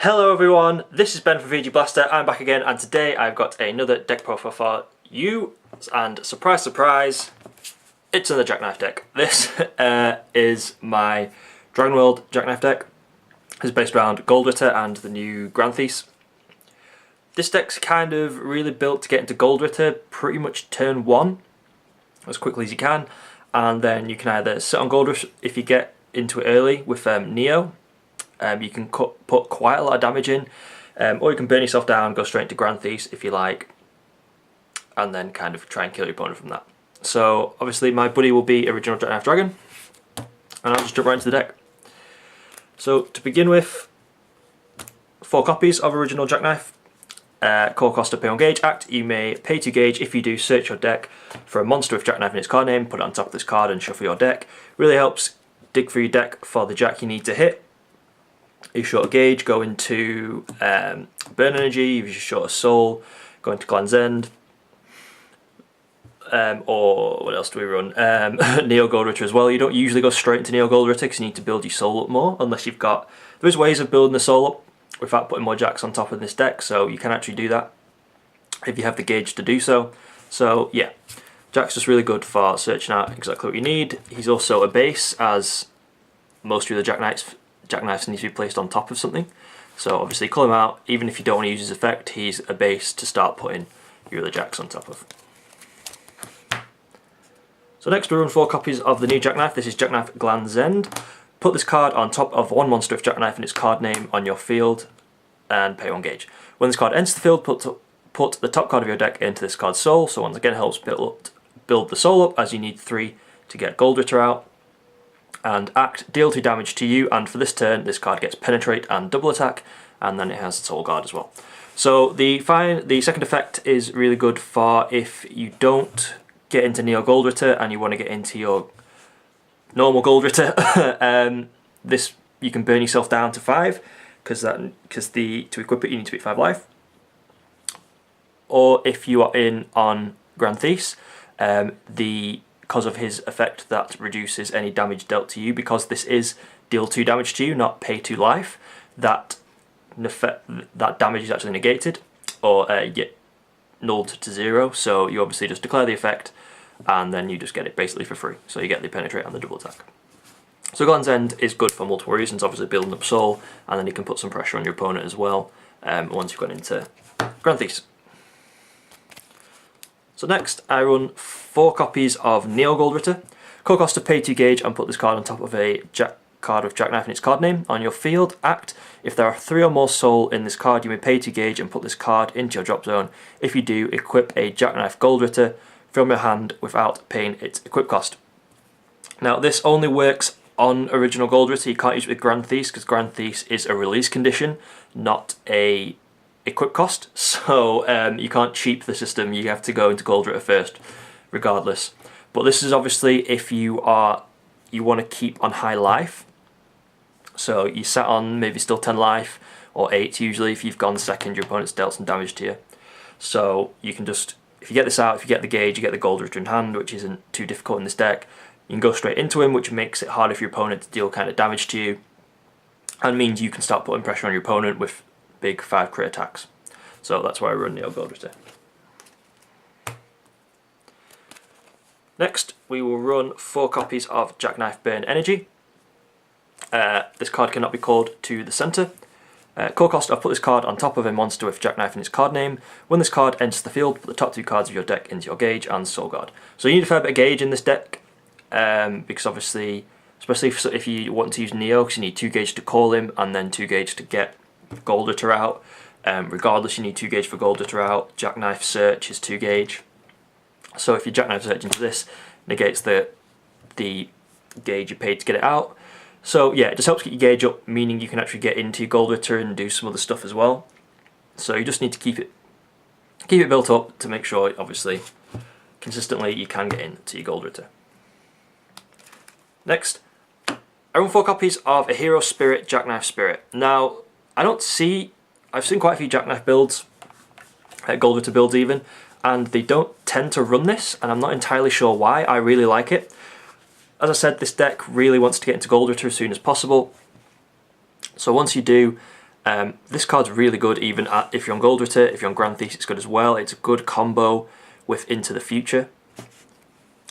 Hello everyone, this is Ben from VG Blaster. I'm back again, and today I've got another deck profile for you, and surprise surprise, it's another Jackknife deck. This is my Dragon World Jackknife deck. It's based around Gold Ritter and the new Granthese. This deck's kind of really built to get into Gold Ritter pretty much turn 1 as quickly as you can, and then you can either sit on Gold Ritter if you get into it early with Neo. You can put quite a lot of damage in, or you can burn yourself down, go straight into Granthese if you like, and then kind of try and kill your opponent from that. So obviously my buddy will be original Jackknife Dragon, and I'll just jump right into the deck. So to begin with, 4 copies of original Jackknife. Core cost of pay on gauge. Act, you may pay 2 gauge. If you do, search your deck for a monster with Jackknife in its card name, put it on top of this card and shuffle your deck. Really helps dig through your deck for the Jack you need to hit. If you're short of gauge, go into Burn Energy. If you're short of soul, go into Granthese. Or what else do we run? Neo Gold Ritter as well. You don't usually go straight into Neo Gold Ritter because you need to build your soul up more, unless you've got... There's ways of building the soul up without putting more jacks on top of this deck, so you can actually do that if you have the gauge to do so. So yeah, Jack's just really good for searching out exactly what you need. He's also a base, as most of the Jackknives need to be placed on top of something. So obviously call him out, even if you don't want to use his effect, he's a base to start putting your other jacks on top of. So next we run 4 copies of the new Jackknife. This is Jackknife Granthese. Put this card on top of one monster with Jackknife and its card name on your field and pay 1 gauge. When this card enters the field, put the top card of your deck into this card's soul. So once again helps build the soul up, as you need 3 to get Gold Ritter out. And act, deal 2 damage to you, and for this turn this card gets penetrate and double attack, and then it has soul guard as well. So the second effect is really good for if you don't get into Neo Gold Ritter and you want to get into your normal Gold Ritter. This, you can burn yourself down to 5 because to equip it you need to be 5 life. Or if you are in on Granthese, because of his effect that reduces any damage dealt to you, because this is deal 2 damage to you, not pay 2 life, that damage is actually negated or get nulled to 0, so you obviously just declare the effect and then you just get it basically for free, so you get the penetrate and the double attack. So Granthese is good for multiple reasons, obviously building up soul, and then you can put some pressure on your opponent as well once you've gone into Granthese. So next I run 4 copies of Neo Gold Ritter. Core cost of pay 2 gauge and put this card on top of a card with Jackknife in its card name on your field. Act, if there are 3 or more soul in this card, you may pay 2 gauge and put this card into your drop zone. If you do, equip a Jackknife Gold Ritter from your hand without paying its equip cost. Now this only works on original Gold Ritter. You can't use it with Granthese because Granthese is a release condition, not a equip cost, so you can't cheap the system. You have to go into Gold Ritter first regardless. But this is obviously if you want to keep on high life, so you sat on maybe still 10 life or 8 usually. If you've gone second, your opponent's dealt some damage to you, so you can just, if you get this out, if you get the gauge, you get the Gold Ritter in hand, which isn't too difficult in this deck. You can go straight into him, which makes it harder for your opponent to deal kind of damage to you, and means you can start putting pressure on your opponent with big 5 crit attacks. So that's why I run Neo Gold Ritter. Next we will run 4 copies of Jackknife Burn Energy. This card cannot be called to the centre. Core cost, I've put this card on top of a monster with Jackknife in its card name. When this card enters the field, put the top 2 cards of your deck into your gauge and soul guard. So you need a fair bit of gauge in this deck, because obviously, especially if you want to use Neo, because you need 2 gauge to call him and then 2 gauge to get Gold Ritter out. Regardless, you need 2 gauge for Gold Ritter out. Jackknife Search is 2 gauge. So if you Jackknife Search into this, negates the gauge you paid to get it out. So yeah, it just helps get your gauge up, meaning you can actually get into your Gold Ritter and do some other stuff as well. So you just need to keep it built up to make sure, obviously, consistently you can get into your Gold Ritter. Next, I run 4 copies of a Hero Spirit Jackknife Spirit. Now, I've seen quite a few Jackknife builds, Gold Ritter builds even, and they don't tend to run this, and I'm not entirely sure why. I really like it. As I said, this deck really wants to get into Gold Ritter as soon as possible. So once you do, This card's really good even if you're on Gold Ritter, if you're on Granthese it's good as well. It's a good combo with Into the Future.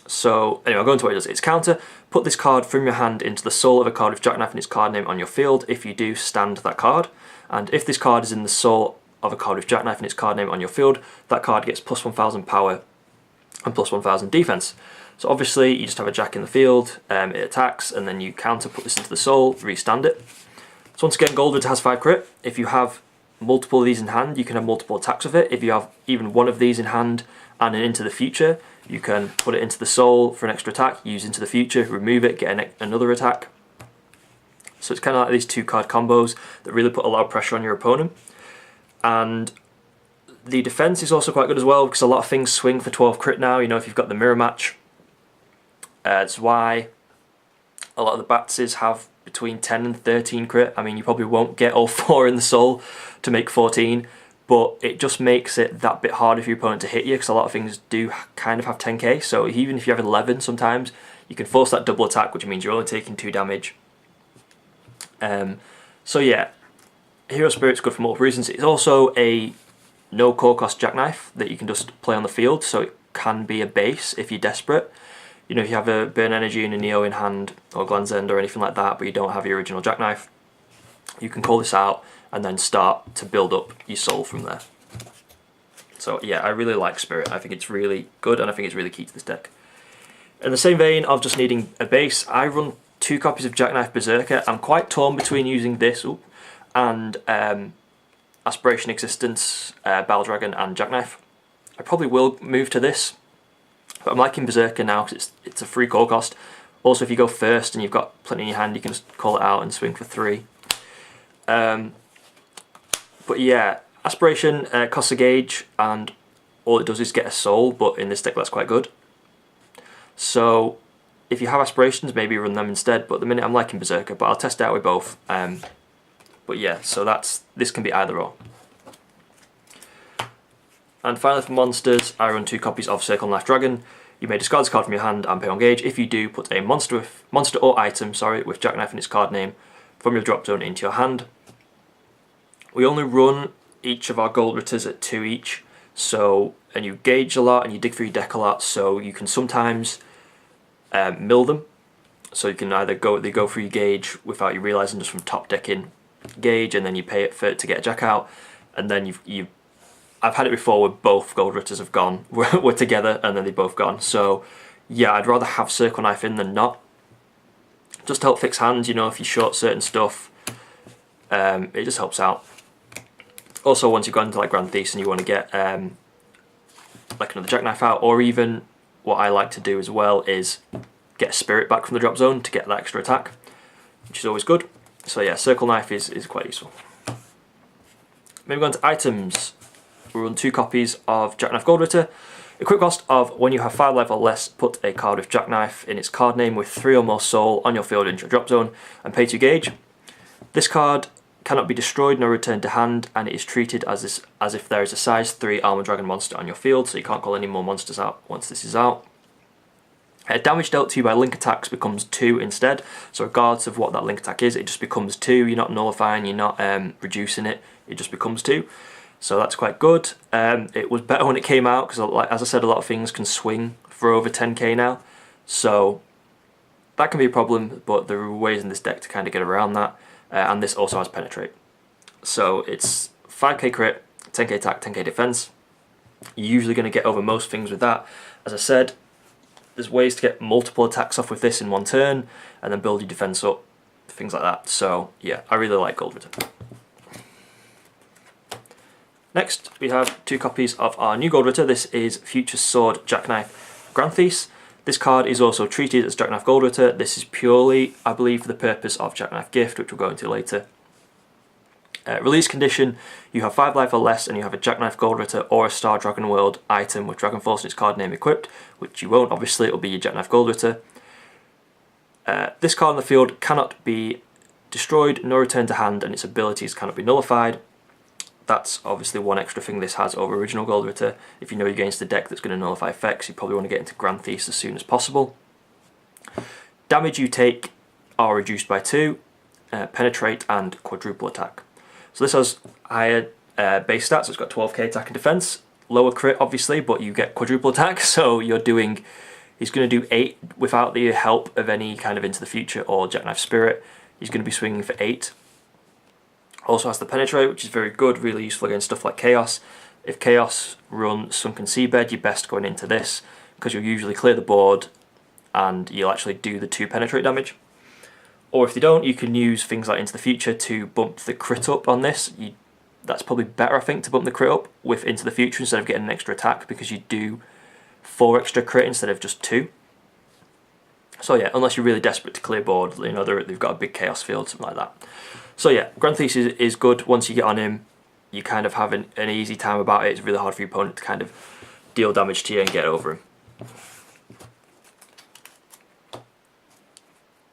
So anyway, I'll go into what it does. It's counter, put this card from your hand into the soul of a card with Jackknife and its card name on your field. If you do, stand that card. And if this card is in the soul of a card with Jackknife and its card name on your field, that card gets plus 1000 power and plus 1000 defense. So obviously you just have a Jack in the field, it attacks, and then you counter, put this into the soul, restand it. So once again, Gold Ritter has 5 crit. If you have multiple of these in hand, you can have multiple attacks with it. If you have even one of these in hand and an Into the Future, you can put it into the soul for an extra attack, use Into the Future, remove it, get another attack. So it's kind of like these 2 card combos that really put a lot of pressure on your opponent. And the defense is also quite good as well, because a lot of things swing for 12 crit now. You know, if you've got the mirror match, that's why a lot of the Batses have between 10 and 13 crit. I mean, you probably won't get all 4 in the soul to make 14, but it just makes it that bit harder for your opponent to hit you, because a lot of things do kind of have 10k. So even if you have 11 sometimes, you can force that double attack, which means you're only taking 2 damage. So yeah, Hero Spirit's good for multiple reasons. It's also a no core cost Jackknife that you can just play on the field, so it can be a base if you're desperate. You know, if you have a Burn Energy and a Neo in hand, or Gland's End or anything like that, but you don't have your original Jackknife, you can call this out and then start to build up your soul from there. So yeah, I really like Spirit. I think it's really good, and I think it's really key to this deck. In the same vein of just needing a base, I run 2 copies of Jackknife Berserker. I'm quite torn between using this and Aspiration Existence, Battle Dragon and Jackknife. I probably will move to this, but I'm liking Berserker now because it's a free core cost. Also, if you go first and you've got plenty in your hand, you can just call it out and swing for 3. But yeah, Aspiration costs a gauge, and all it does is get a soul, but in this deck that's quite good. So if you have Aspirations, maybe run them instead, but at the minute I'm liking Berserker, but I'll test it out with both. But yeah, so this can be either or. And finally for monsters, I run 2 copies of Circle Knife Dragon. You may discard this card from your hand and pay on gauge. If you do, put a monster or item, with Jackknife and its card name from your drop zone into your hand. We only run each of our Gold Ritters at 2 each, and you gauge a lot and you dig through your deck a lot, so you can sometimes mill them. So you can either go through your gauge without you realising, just from top decking gauge, and then you pay it to get a Jack out, and then I've had it before where both Gold Ritters have gone, we're together, and then they've both gone. So yeah, I'd rather have Circle Knife in than not. Just to help fix hands, you know, if you short certain stuff, it just helps out. Also, once you've gone into like Granthese and you want to get like another Jackknife out, or even what I like to do as well is get a Spirit back from the drop zone to get that extra attack, which is always good. So yeah, Circle Knife is quite useful. Moving on to items. We run 2 copies of Jackknife Gold Ritter. Equip cost of, when you have 5 life or less, put a card with Jackknife in its card name with 3 or more soul on your field into your drop zone and pay 2 gauge. This card cannot be destroyed nor returned to hand, and it is treated as if there is a size 3 Armor Dragon monster on your field, so you can't call any more monsters out once this is out. Damage dealt to you by link attacks becomes 2 instead, so regardless of what that link attack is, it just becomes 2. You're not nullifying, you're not reducing it, it just becomes 2. So that's quite good. It was better when it came out, because as I said, a lot of things can swing for over 10k now, so that can be a problem, but there are ways in this deck to kind of get around that. And this also has Penetrate. So it's 5k crit, 10k attack, 10k defense. You're usually going to get over most things with that. As I said, there's ways to get multiple attacks off with this in one turn, and then build your defense up, things like that. So yeah, I really like Gold Ritter. Next, we have 2 copies of our new Gold Ritter. This is Future Sword Jackknife Granthese. This card is also treated as Jackknife Gold Ritter. This is purely, I believe, for the purpose of Jackknife Gift, which we'll go into later. Release condition, you have 5 life or less and you have a Jackknife Gold Ritter or a Star Dragon World item with Dragon Force in its card name equipped, which you won't, obviously, it'll be your Jackknife Gold Ritter. This card in the field cannot be destroyed nor returned to hand, and its abilities cannot be nullified. That's obviously one extra thing this has over original Gold Ritter. If you know you're against a deck that's going to nullify effects, you probably want to get into Granthese as soon as possible. Damage you take are reduced by 2, penetrate and quadruple attack. So this has higher base stats, so it's got 12k attack and defense, lower crit obviously, but you get quadruple attack, so you're doing, he's going to do 8 without the help of any kind of Into the Future or Jackknife Spirit. He's going to be swinging for 8. Also has the penetrate, which is very good, really useful against stuff like Chaos. If Chaos run Sunken Seabed, you're best going into this, because you'll usually clear the board and you'll actually do the 2 penetrate damage. Or if they don't, you can use things like Into the Future to bump the crit up on this. That's probably better, I think, to bump the crit up with Into the Future instead of getting an extra attack, because you do 4 extra crit instead of just 2. So yeah, unless you're really desperate to clear board, you know, they've got a big Chaos field, something like that. So yeah, Granthese is good. Once you get on him, you kind of have an easy time about it. It's really hard for your opponent to kind of deal damage to you and get over him.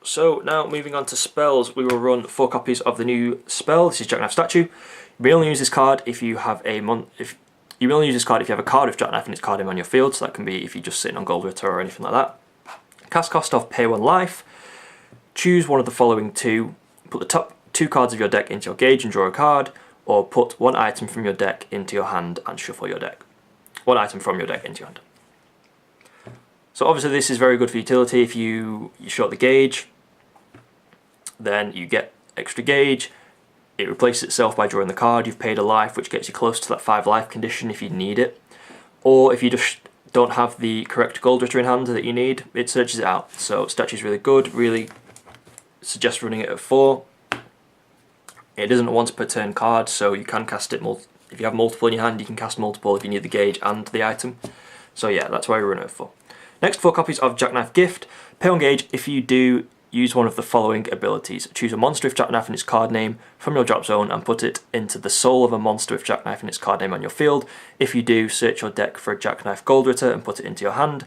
So now moving on to spells, we will run 4 copies of the new spell. This is Jackknife Statue. You may only use this card if you have a you may only use this card if you have a card with Jackknife and its card name on your field. So that can be if you're just sitting on Gold Ritter or anything like that. Cast cost of pay 1 life. Choose one of the following 2. Put the top 2 cards of your deck into your gauge and draw a card, or put 1 item from your deck into your hand and shuffle your deck. 1 item from your deck into your hand. So obviously this is very good for utility. If you short the gauge, then you get extra gauge. It replaces itself by drawing the card. You've paid a life, which gets you close to that 5 life condition if you need it. Or if you just don't have the correct Gold Ritter in hand that you need, it searches it out. So Statue is really good. Really suggest running it at 4. It isn't a once per turn card, so you can cast it if you have multiple in your hand, you can cast multiple if you need the gauge and the item. So yeah, that's why we run it at 4. Next, 4 copies of Jackknife Gift. Pay 1 gauge if you do use one of the following abilities. Choose a monster with Jackknife and its card name from your drop zone and put it into the soul of a monster with Jackknife and its card name on your field. If you do, search your deck for a Jackknife Gold Ritter and put it into your hand.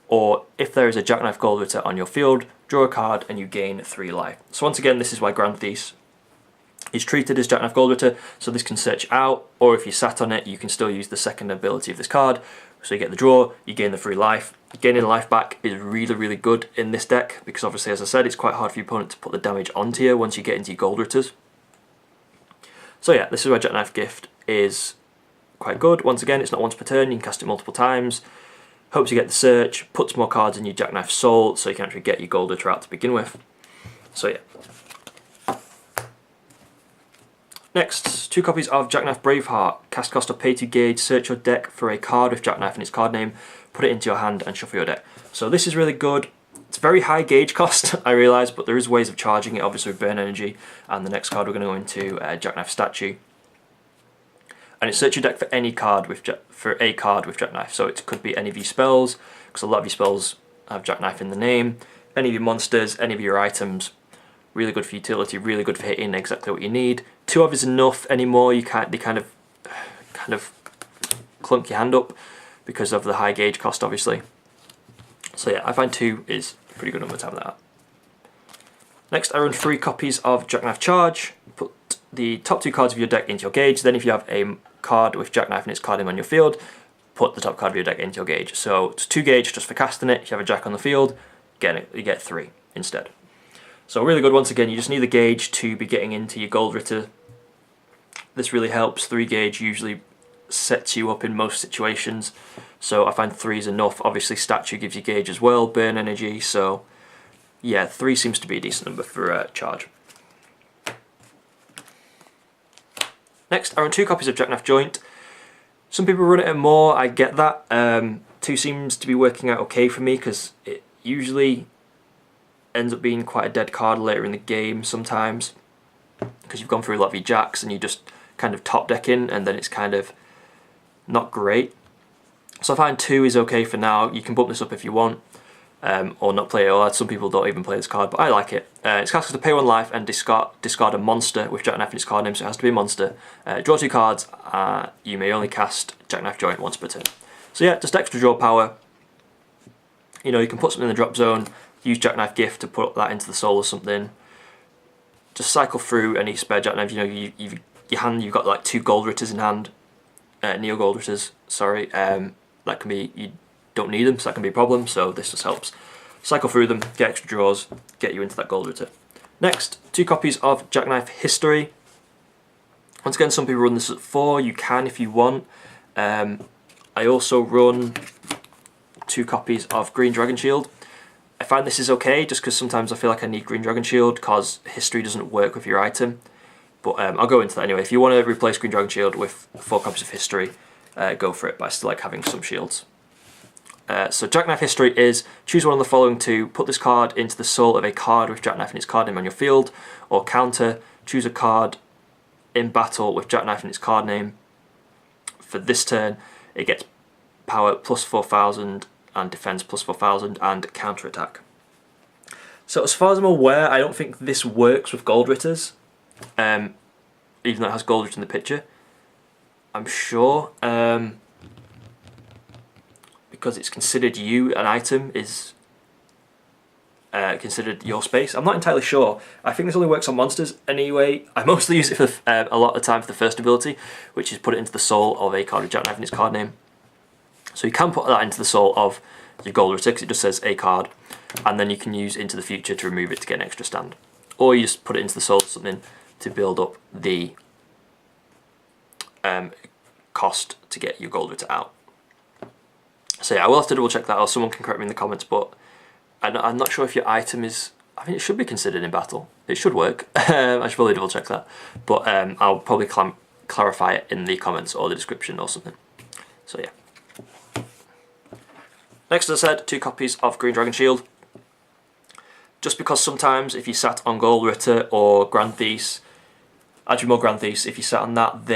Or if there is a Jackknife Gold Ritter on your field, draw a card and you gain 3 life. So once again, this is why Granthese is treated as Jackknife Gold Ritter, so this can search out, or if you sat on it, you can still use the second ability of this card. So you get the draw, you gain the 3 life. Gaining life back is really, really good in this deck, because obviously, as I said, it's quite hard for your opponent to put the damage onto you once you get into your Gold Ritters. So yeah, this is where Jackknife Gift is quite good. Once again, it's not once per turn, you can cast it multiple times. Hopes you get the search, puts more cards in your Jackknife Soul, so you can actually get your Gold Ritter out to begin with. So yeah. Next, 2 copies of Jackknife Braveheart. Cast cost of pay 2 gauge, search your deck for a card with Jackknife and its card name, put it into your hand and shuffle your deck. So this is really good. It's very high gauge cost, I realise, but there is ways of charging it, obviously with Burn Energy, and the next card we're going to go into Jackknife Statue. And it's search your deck for any card with a card with Jackknife. So it could be any of your spells, because a lot of your spells have Jackknife in the name, any of your monsters, any of your items. Really good for utility, really good for hitting exactly what you need. 2 of is enough anymore. They kind of clunk your hand up because of the high gauge cost, obviously. So yeah, I find 2 is a pretty good number to have that. Next, I run 3 copies of Jackknife Charge. Put the top 2 cards of your deck into your gauge. Then if you have a card with Jackknife and its card name on your field, put the top card of your deck into your gauge. So it's 2 gauge just for casting it. If you have a Jack on the field, you get 3 instead. So really good. Once again, you just need the gauge to be getting into your Gold Ritter. This really helps. 3 gauge usually sets you up in most situations, so I find 3 is enough. Obviously Statue gives you gauge as well, Burn Energy, so yeah, 3 seems to be a decent number for charge. Next, I run 2 copies of Jackknife Joint. Some people run it at more, I get that. 2 seems to be working out okay for me, because it usually ends up being quite a dead card later in the game sometimes, because you've gone through a lot of your jacks and you just kind of top deck in, and then it's kind of not great. So I find 2 is okay for now. You can bump this up if you want, or not play it at all. Some people don't even play this card, but I like it. It's cast to pay 1 life and discard a monster with Jackknife in its card name, so it has to be a monster. Draw 2 cards. You may only cast Jackknife Joint once per turn. So yeah, just extra draw power. You know, you can put something in the drop zone, use Jackknife Gift to put that into the soul or something. Just cycle through any spare Jackknife. You know, you've got like 2 Gold Ritters in hand, Neo Gold Ritters, sorry. That can be, you don't need them, so that can be a problem, so this just helps. Cycle through them, get extra draws, get you into that Gold Ritter. Next, 2 copies of Jackknife History. Once again, some people run this at 4, you can if you want. I also run 2 copies of Green Dragon Shield. I find this is okay, just because sometimes I feel like I need Green Dragon Shield because history doesn't work with your item. But I'll go into that anyway. If you want to replace Green Dragon Shield with 4 copies of history, go for it, but I still like having some shields. So Jackknife history is, choose one of the following 2, put this card into the soul of a card with Jackknife in its card name on your field, or counter, choose a card in battle with Jackknife in its card name. For this turn, it gets power plus 4,000 and defense plus 4,000 and counter attack. So as far as I'm aware, I don't think this works with Gold Ritters, even though it has Gold Ritter in the picture. I'm sure, because it's considered an item is considered your space. I'm not entirely sure. I think this only works on monsters anyway. I mostly use it for a lot of the time for the first ability, which is put it into the soul of a card with Jackknife in its card name. So you can put that into the soul of your Gold Ritter because it just says a card, and then you can use into the future to remove it to get an extra stand. Or you just put it into the soul of something to build up the cost to get your Gold Ritter out. So yeah, I will have to double check that, or someone can correct me in the comments, but I'm not sure if your item is, I think it should be considered in battle. It should work. I should probably double check that, but I'll probably clarify it in the comments or the description or something. So yeah. Next, as I said, 2 copies of Green Dragon Shield. Just because sometimes if you sat on Gold Ritter or Granthese, actually more Granthese, if you sat on that,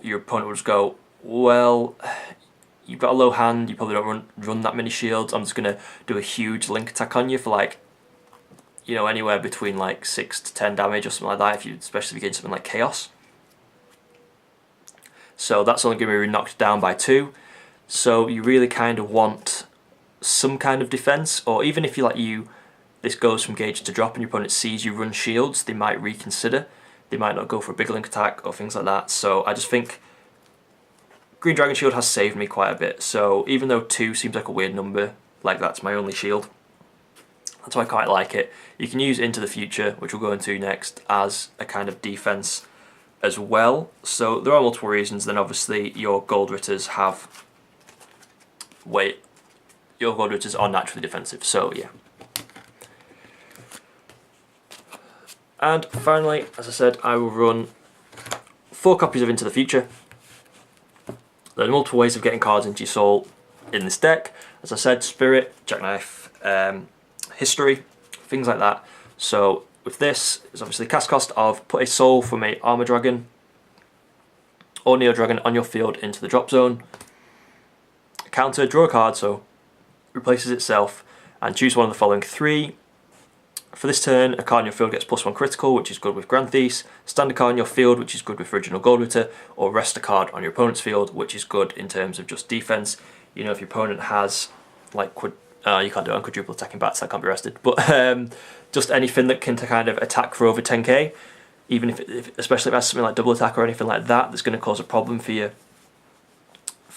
your opponent will just go, well, you've got a low hand, you probably don't run that many shields, I'm just going to do a huge link attack on you for like, you know, anywhere between like 6 to 10 damage or something like that, especially if you get something like Chaos. So that's only going to be knocked down by 2. So you really kind of want some kind of defense, or even if this goes from gauge to drop and your opponent sees you run shields, they might reconsider. They might not go for a big link attack or things like that. So I just think Green Dragon Shield has saved me quite a bit. So even though 2 seems like a weird number, like that's my only shield, that's why I quite like it. You can use Into the Future, which we'll go into next, as a kind of defense as well. So there are multiple reasons. Then obviously your Gold Ritters your Gold Ritters are naturally defensive, so yeah. And finally, as I said, I will run 4 copies of Into the Future. There are multiple ways of getting cards into your soul in this deck. As I said, Spirit, Jackknife, History, things like that. So with this, it's obviously the cast cost of put a soul from a Armor Dragon or Neo Dragon on your field into the drop zone. Counter, draw a card, so replaces itself, and choose one of the following 3. For this turn, a card in your field gets +1 critical, which is good with Granthese, stand a card in your field, which is good with original Gold Ritter, or rest a card on your opponent's field, which is good in terms of just defense. You know, if your opponent has, like, you can't do it on quadruple attacking bats, that can't be rested, but just anything that can kind of attack for over 10k, even if especially if it has something like double attack or anything like that, that's going to cause a problem for your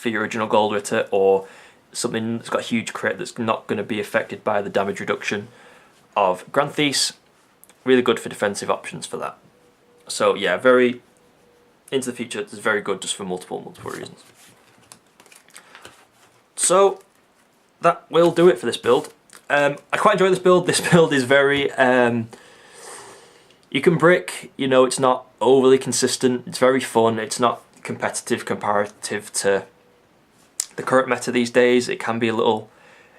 original Gold Ritter, or something that's got a huge crit that's not going to be affected by the damage reduction of Granthese. Really good for defensive options for that. So yeah, very Into the Future is very good just for multiple reasons. So that will do it for this build. I quite enjoy this build. This build is very you can brick, you know, it's not overly consistent, it's very fun, it's not competitive comparative to the current meta these days. It can be a little,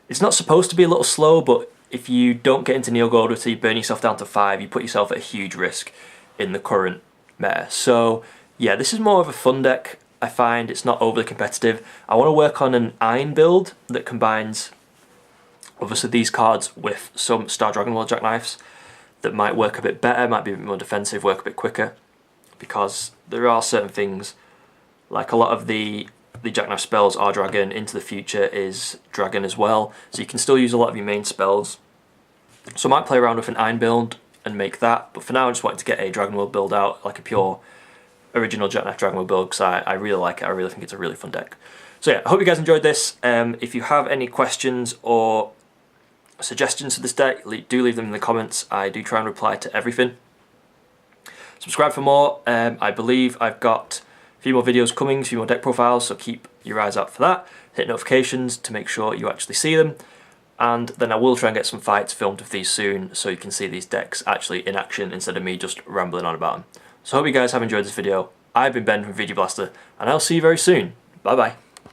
it's not supposed to be a little slow, but if you don't get into Neo Gold Ritter, you burn yourself down to 5, you put yourself at a huge risk in the current meta. So yeah, this is more of a fun deck, I find. It's not overly competitive. I want to work on an Iron build that combines obviously these cards with some Star Dragon World Jackknives that might work a bit better, might be a bit more defensive, work a bit quicker, because there are certain things, like a lot of the Jackknife spells are Dragon, Into the Future is Dragon as well, so you can still use a lot of your main spells. So I might play around with an Iron build and make that, but for now I just wanted to get a Dragon World build out, like a pure original Jackknife Dragon World build, because I really like it. I really think it's a really fun deck. So yeah, I hope you guys enjoyed this. If you have any questions or suggestions for this deck, do leave them in the comments. I do try and reply to everything. subscribe for more. I believe I've got a few more videos coming, a few more deck profiles, so keep your eyes out for that. Hit notifications to make sure you actually see them. And then I will try and get some fights filmed with these soon so you can see these decks actually in action instead of me just rambling on about them. So I hope you guys have enjoyed this video. I've been Ben from VG Blaster, and I'll see you very soon. Bye bye.